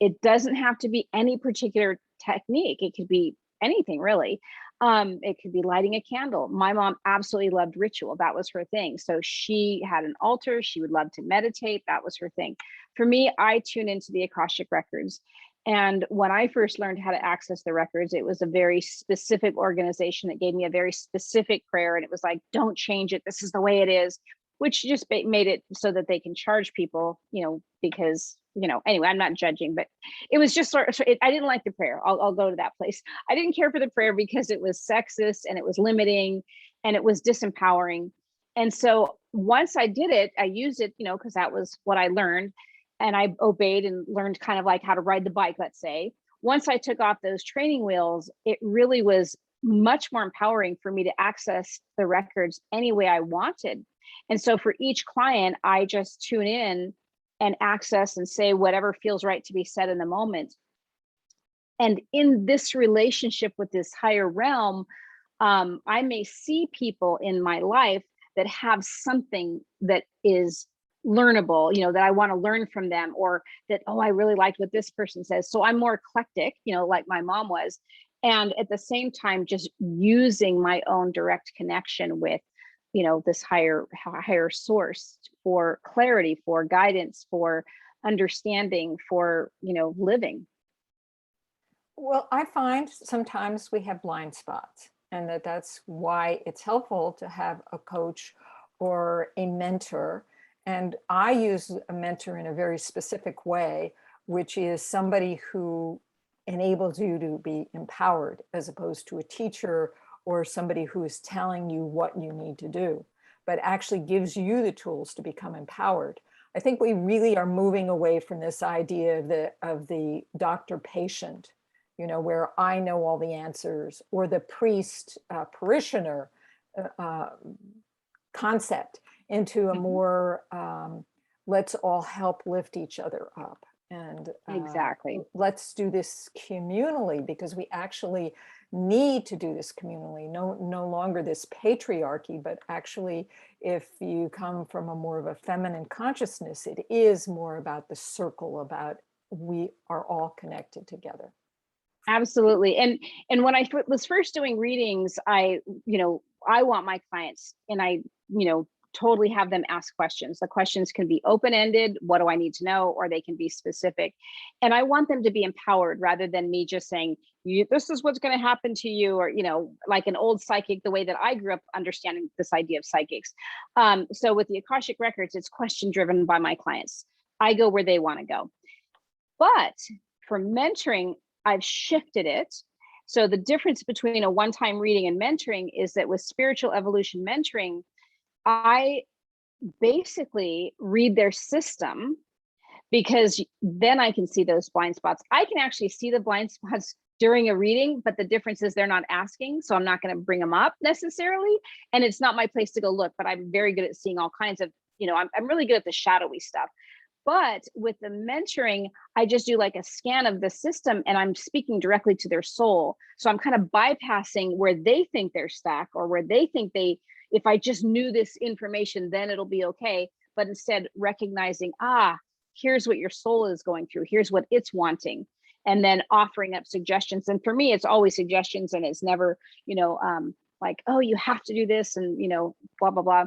It doesn't have to be any particular technique. It could be anything, really. It could be lighting a candle. My mom absolutely loved ritual. That was her thing. So she had an altar. She would love to meditate. That was her thing. For me, I tune into the Akashic records. And when I first learned how to access the records, it was a very specific organization that gave me a very specific prayer. And it was like, don't change it. This is the way it is, which just made it so that they can charge people, because, anyway, I'm not judging, but it was just I didn't like the prayer. I'll go to that place. I didn't care for the prayer because it was sexist and it was limiting and it was disempowering. And so once I did it, I used it, because that was what I learned. And I obeyed and learned kind of like how to ride the bike, let's say. Once I took off those training wheels, it really was much more empowering for me to access the records any way I wanted. And so for each client, I just tune in and access and say whatever feels right to be said in the moment. And in this relationship with this higher realm, I may see people in my life that have something that is learnable, that I want to learn from them, or that, oh, I really liked what this person says. So I'm more eclectic, like my mom was. And at the same time, just using my own direct connection with, this higher source for clarity, for guidance, for understanding, for, living. Well, I find sometimes we have blind spots, and that's why it's helpful to have a coach or a mentor. And I use a mentor in a very specific way, which is somebody who enables you to be empowered, as opposed to a teacher or somebody who is telling you what you need to do, but actually gives you the tools to become empowered. I think we really are moving away from this idea of the doctor-patient, where I know all the answers, or the priest parishioner concept, into a more let's all help lift each other up, and Exactly. let's do this communally, because we actually need to do this communally. No longer this patriarchy, but actually, if you come from a more of a feminine consciousness, it is more about the circle, about we are all connected together. Absolutely. And when I was first doing readings, I want my clients, and I, totally have them ask questions. The questions can be open-ended, what do I need to know, or they can be specific. And I want them to be empowered, rather than me just saying, this is what's going to happen to you, or, like an old psychic, the way that I grew up understanding this idea of psychics. So with the Akashic records, it's question driven by my clients. I go where they want to go. But for mentoring, I've shifted it. So the difference between a one-time reading and mentoring is that with spiritual evolution mentoring, I basically read their system, because then I can see those blind spots. I can actually see the blind spots during a reading, but the difference is they're not asking. So I'm not going to bring them up necessarily. And it's not my place to go look, but I'm very good at seeing all kinds of, I'm really good at the shadowy stuff. But with the mentoring, I just do like a scan of the system, and I'm speaking directly to their soul. So I'm kind of bypassing where they think they're stuck, or where they think if I just knew this information, then it'll be okay. But instead recognizing, here's what your soul is going through. Here's what it's wanting. and then offering up suggestions. And for me, it's always suggestions, and it's never, like, oh, you have to do this, and blah blah blah.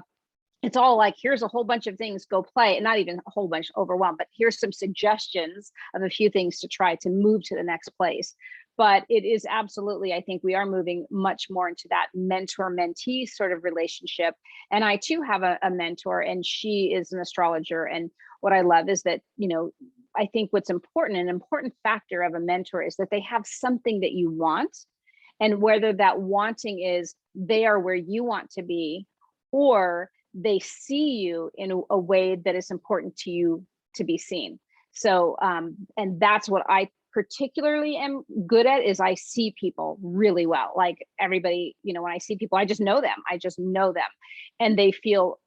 It's all like, here's a whole bunch of things, go play. And not even a whole bunch, overwhelmed, but here's some suggestions of a few things to try to move to the next place. But it is absolutely, I think we are moving much more into that mentor-mentee sort of relationship. And I too have a mentor, and she is an astrologer. And what I love is that, I think what's important, an important factor of a mentor, is that they have something that you want. And whether that wanting is they are where you want to be, or they see you in a way that is important to you to be seen. So, and that's what I particularly am good at, is I see people really well. Like everybody, when I see people, I just know them. And they feel,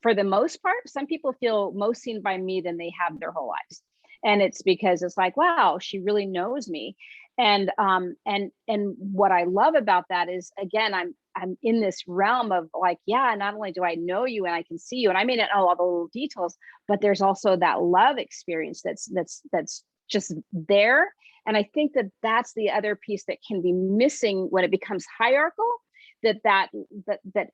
for the most part, some people feel most seen by me than they have their whole lives. And it's because it's like, wow, she really knows me. And what I love about that is, again, I'm in this realm of like, yeah, not only do I know you and I can see you, and I may not know all the little details, but there's also that love experience that's just there. And I think that that's the other piece that can be missing when it becomes hierarchical, that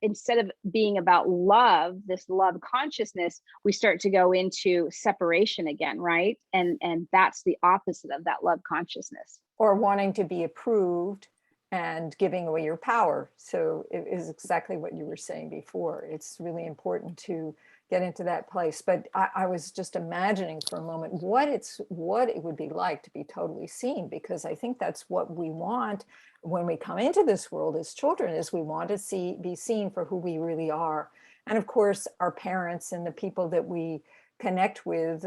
instead of being about love, this love consciousness, we start to go into separation again, right? And that's the opposite of that love consciousness. Or wanting to be approved and giving away your power. So it is exactly what you were saying before. It's really important to get into that place. But I was just imagining for a moment what it would be like to be totally seen, because I think that's what we want when we come into this world as children, is we want to be seen for who we really are. And of course, our parents and the people that we connect with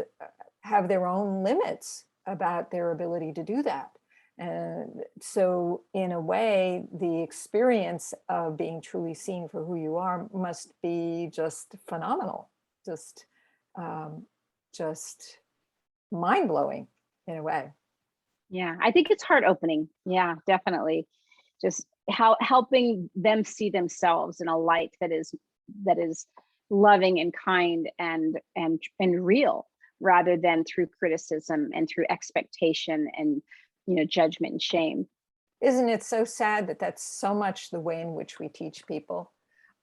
have their own limits about their ability to do that. And so in a way, the experience of being truly seen for who you are must be just phenomenal, just mind-blowing in a way. Yeah, I think it's heart opening. Yeah, definitely. Just helping them see themselves in a light that is loving and kind and real, rather than through criticism and through expectation and judgment and shame. Isn't it so sad that that's so much the way in which we teach people,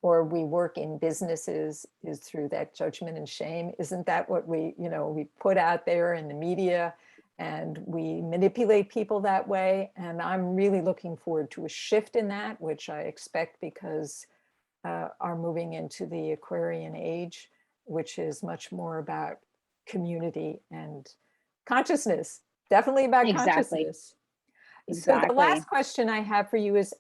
or we work in businesses, is through that judgment and shame? Isn't that what we put out there in the media, and we manipulate people that way? And I'm really looking forward to a shift in that, which I expect because are moving into the Aquarian age, which is much more about community and consciousness. Definitely about consciousness. Exactly. So the last question I have for you is,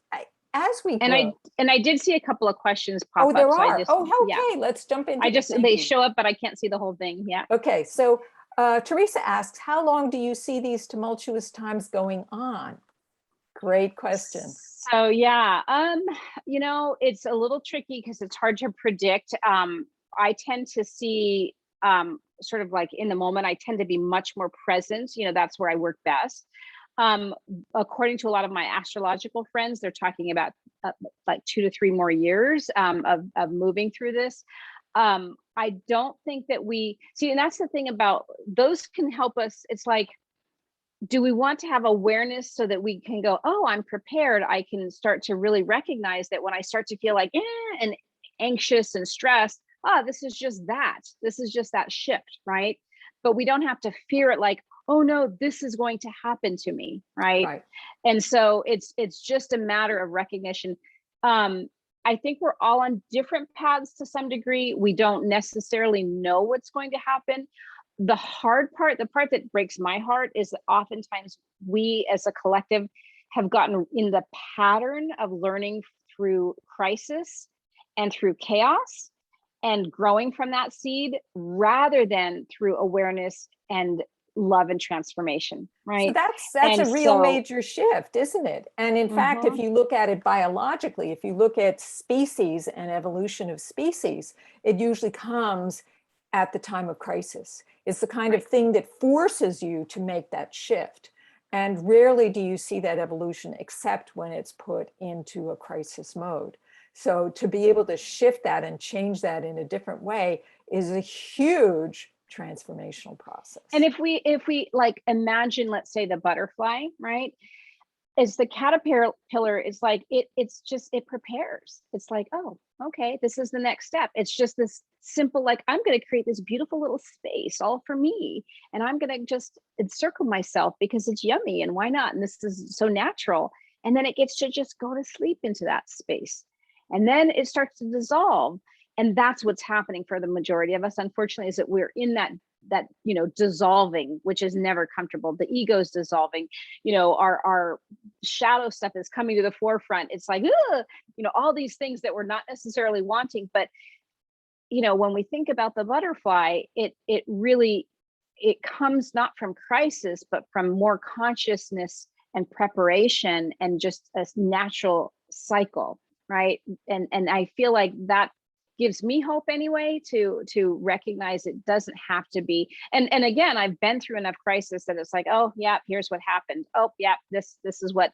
as we grow, and I did see a couple of questions pop up. Oh, there so are. I just, Okay. Let's jump into. They show up, but I can't see the whole thing. Yeah. Okay. So Teresa asks, how long do you see these tumultuous times going on? Great question. So yeah, it's a little tricky because it's hard to predict. I tend to see sort of like in the moment, I tend to be much more present. That's where I work best. According to a lot of my astrological friends, they're talking about like 2 to 3 more years of moving through this. I don't think that we see, and that's the thing about those can help us. It's like, do we want to have awareness so that we can go, oh, I'm prepared. I can start to really recognize that when I start to feel like, and anxious and stressed, this is just that shift, right? But we don't have to fear it like, oh no, this is going to happen to me, right? And so it's just a matter of recognition. I think we're all on different paths to some degree. We don't necessarily know what's going to happen. The hard part, the part that breaks my heart, is that oftentimes we as a collective have gotten in the pattern of learning through crisis and through chaos and growing from that seed, rather than through awareness and love and transformation, right? So that's a real major shift, isn't it? And in fact, if you look at it biologically, if you look at species and evolution of species, it usually comes at the time of crisis. It's the kind of thing that forces you to make that shift. And rarely do you see that evolution except when it's put into a crisis mode. So to be able to shift that and change that in a different way is a huge transformational process. And if we like imagine, let's say the butterfly, right? Is the caterpillar is like it's just it prepares. It's like, oh, okay, this is the next step. It's just this simple, like, I'm going to create this beautiful little space all for me, and I'm going to just encircle myself because it's yummy, and why not? And this is so natural. And then it gets to just go to sleep into that space, and then it starts to dissolve. And that's what's happening for the majority of us, unfortunately, is that we're in that dissolving, which is never comfortable. The ego's dissolving, our shadow stuff is coming to the forefront. It's like, ugh, all these things that we're not necessarily wanting. But when we think about the butterfly, it really, it comes not from crisis, but from more consciousness and preparation and just a natural cycle, right? And I feel like that gives me hope anyway, to recognize it doesn't have to be. And again, I've been through enough crisis that it's like, oh yeah, here's what happened. Oh yeah, this is what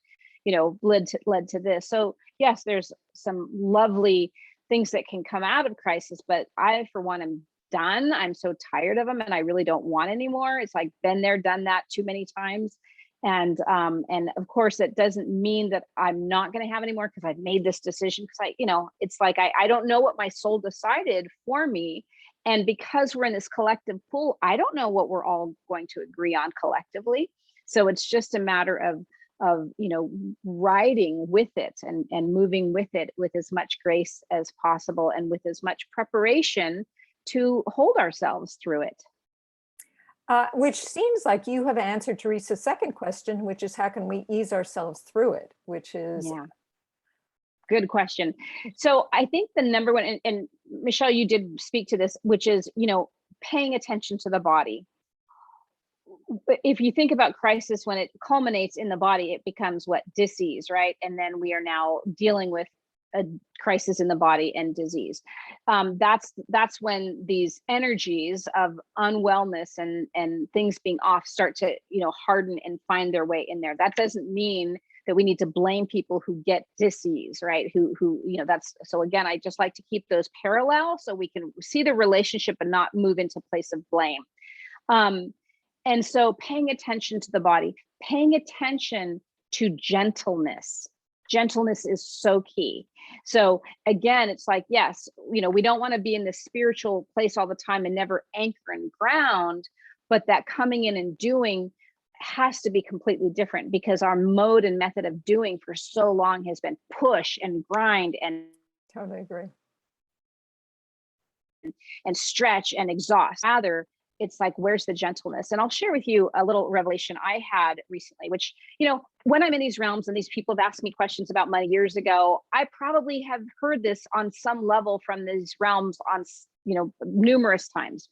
led to this. So yes, there's some lovely things that can come out of crisis, but I, for one, am done. I'm so tired of them, and I really don't want anymore. It's like, been there, done that too many times. And of course, it doesn't mean that I'm not going to have any more, because I've made this decision. Because it's like I don't know what my soul decided for me, and because we're in this collective pool, I don't know what we're all going to agree on collectively. So it's just a matter of riding with it and moving with it with as much grace as possible, and with as much preparation to hold ourselves through it. Which seems like you have answered Teresa's second question, which is how can we ease ourselves through it, which is... Yeah. Good question. So I think the number one, and Michelle, you did speak to this, which is, paying attention to the body. If you think about crisis, when it culminates in the body, it becomes what? Disease, right? And then we are now dealing with a crisis in the body and disease. That's when these energies of unwellness and things being off start to harden and find their way in there. That doesn't mean that we need to blame people who get disease, right? Who that's, so again, I just like to keep those parallel so we can see the relationship and not move into a place of blame. And so paying attention to the body, paying attention to gentleness. Gentleness is so key. So again, it's like, yes, we don't want to be in this spiritual place all the time and never anchor and ground, but that coming in and doing has to be completely different, because our mode and method of doing for so long has been push and grind and Totally agree. and stretch and exhaust. Rather, it's like, where's the gentleness? And I'll share with you a little revelation I had recently, which, when I'm in these realms and these people have asked me questions about money years ago, I probably have heard this on some level from these realms on, numerous times.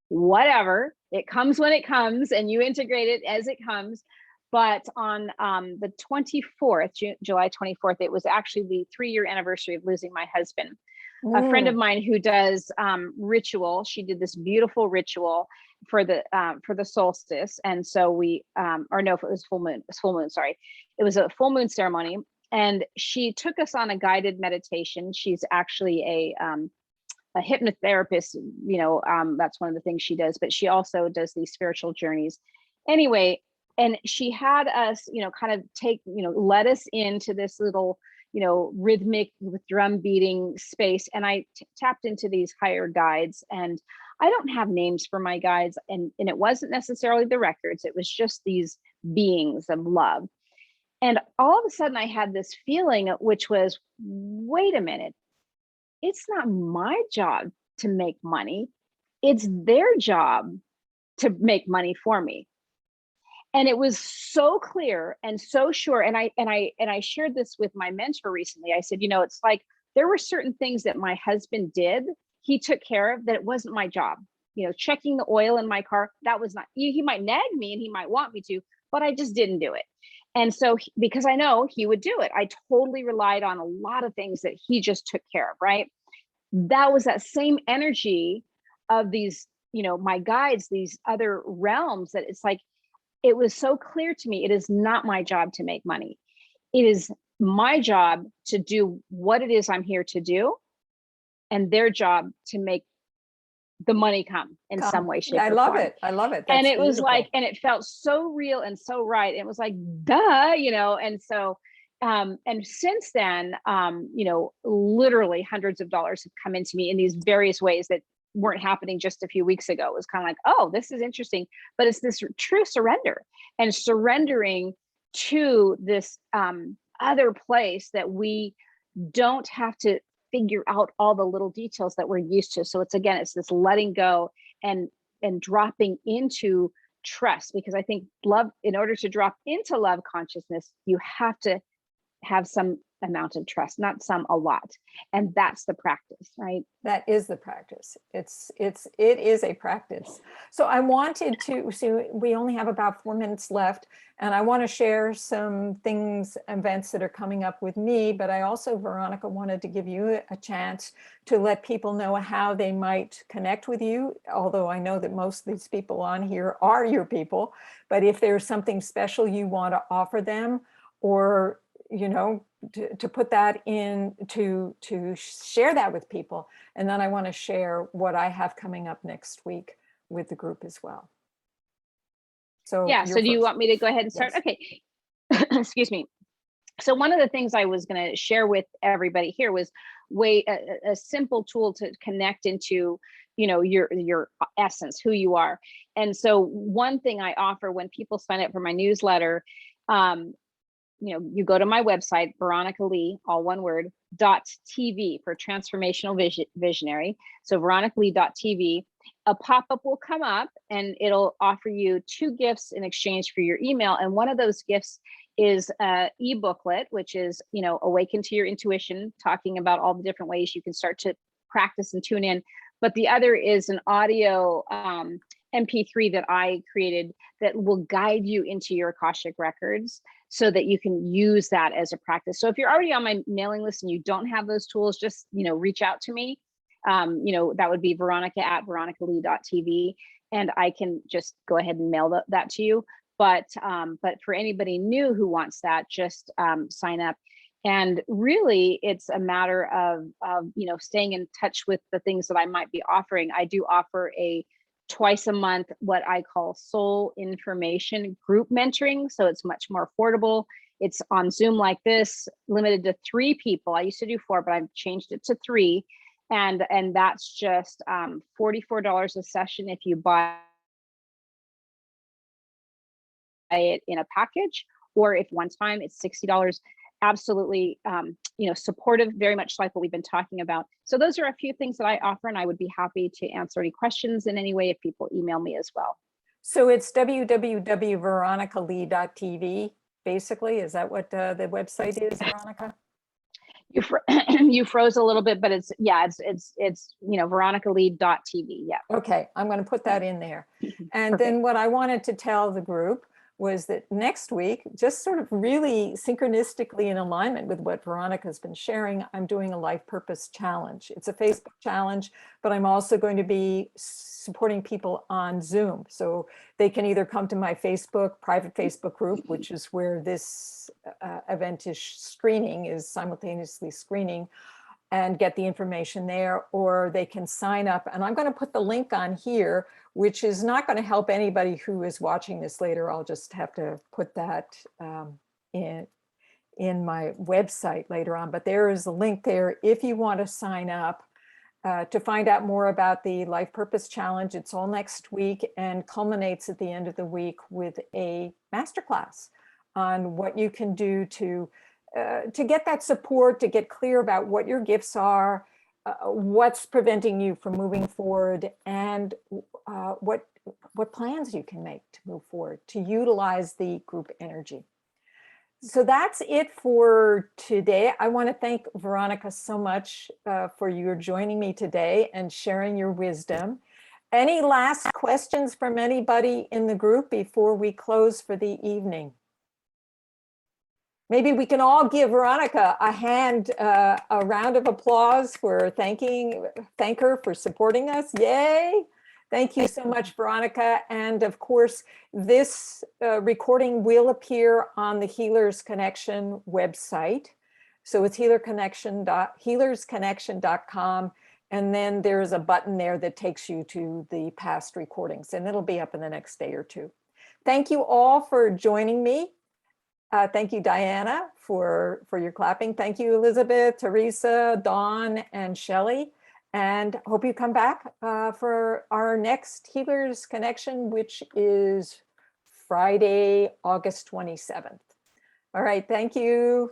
Whatever, it comes when it comes, and you integrate it as it comes. But on the 24th, July 24th, it was actually the 3-year anniversary of losing my husband. A friend of mine who does ritual, she did this beautiful ritual for the solstice. And so we, or no, it was full moon, sorry. It was a full moon ceremony. And she took us on a guided meditation. She's actually a hypnotherapist, that's one of the things she does, but she also does these spiritual journeys. Anyway, and she had us, kind of let us into this little, rhythmic with drum beating space. And I tapped into these higher guides, and I don't have names for my guides. And it wasn't necessarily the records. It was just these beings of love. And all of a sudden I had this feeling, which was, wait a minute, it's not my job to make money. It's their job to make money for me. And it was so clear and so sure. And I shared this with my mentor recently. I said, it's like, there were certain things that my husband did, he took care of, that it wasn't my job. Checking the oil in my car, that was not, he might nag me and he might want me to, but I just didn't do it. And so, because I know he would do it, I totally relied on a lot of things that he just took care of, right? That was that same energy of these, my guides, these other realms, that it's like, it was so clear to me, it is not my job to make money. It is my job to do what it is I'm here to do, and their job to make the money come in some way, shape, I or love form. it. I love it. And That's it was like, beautiful. and it felt so real and so right. It was like, duh, and so, and since then, literally hundreds of dollars have come into me in these various ways that weren't happening just a few weeks ago. It was kind of like, oh, this is interesting, but it's this true surrender and surrendering to this other place that we don't have to figure out all the little details that we're used to. So it's this letting go and dropping into trust, because I think love, in order to drop into love consciousness, you have to have some amount of trust, not some, a lot. And that's the practice, right? That is the practice. It is a practice. So I wanted to, so we only have about 4 minutes left, and I want to share some events that are coming up with me, but I also, Veronica, wanted to give you a chance to let people know how they might connect with you, although I know that most of these people on here are your people, but if there's something special you want to offer them, or to put that in, to share that with people. And then I want to share what I have coming up next week with the group as well. So yeah, so do you want me to go ahead and start? Yes. Okay. Excuse me. So one of the things I was going to share with everybody here was a simple tool to connect into, your essence, who you are. And so one thing I offer when people sign up for my newsletter, you go to my website, Veronica Lee, all one word, .tv for transformational visionary. So VeronicaLee.tv, a pop-up will come up and it'll offer you 2 gifts in exchange for your email. And one of those gifts is a e-booklet, which is, Awaken to Your Intuition, talking about all the different ways you can start to practice and tune in. But the other is an audio MP3 that I created that will guide you into your Akashic records, so that you can use that as a practice. So if you're already on my mailing list and you don't have those tools, just, reach out to me. That would be Veronica@VeronicaLee.tv, and I can just go ahead and mail that to you. But for anybody new who wants that, just sign up. And really, it's a matter of staying in touch with the things that I might be offering. I do offer a twice a month, what I call soul information group mentoring. So it's much more affordable. It's on Zoom like this, limited to 3 people. I used to do 4, but I've changed it to 3. And that's just $44 a session if you buy it in a package, or if one time it's $60. Absolutely, supportive, very much like what we've been talking about. So those are a few things that I offer, and I would be happy to answer any questions in any way if people email me as well. So it's www.VeronicaLee.tv, basically. Is that what the website is, Veronica? You froze a little bit, but it's VeronicaLee.tv. Yeah. Okay, I'm going to put that in there. And Perfect. Then what I wanted to tell the group was that next week, just sort of really synchronistically in alignment with what Veronica's been sharing, I'm doing a life purpose challenge. It's a Facebook challenge, but I'm also going to be supporting people on Zoom. So they can either come to my private Facebook group, which is where this event is simultaneously screening, and get the information there, or they can sign up. And I'm going to put the link on here, which is not going to help anybody who is watching this later. I'll just have to put that in my website later on. But there is a link there if you want to sign up to find out more about the Life Purpose Challenge. It's all next week and culminates at the end of the week with a masterclass on what you can do to get that support, to get clear about what your gifts are, what's preventing you from moving forward, and what plans you can make to move forward, to utilize the group energy. So that's it for today. I want to thank Veronica so much for your joining me today and sharing your wisdom. Any last questions from anybody in the group before we close for the evening? Maybe we can all give Veronica a round of applause for thank her for supporting us. Yay! Thank you so much, Veronica. And of course, this recording will appear on the Healers Connection website. So it's healersconnection.com. And then there's a button there that takes you to the past recordings, and it'll be up in the next day or two. Thank you all for joining me. Thank you, Diana, for your clapping. Thank you, Elizabeth, Teresa, Dawn, and Shelley. And hope you come back for our next Healers Connection, which is Friday, August 27th. All right, thank you,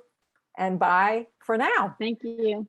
and bye for now. Thank you.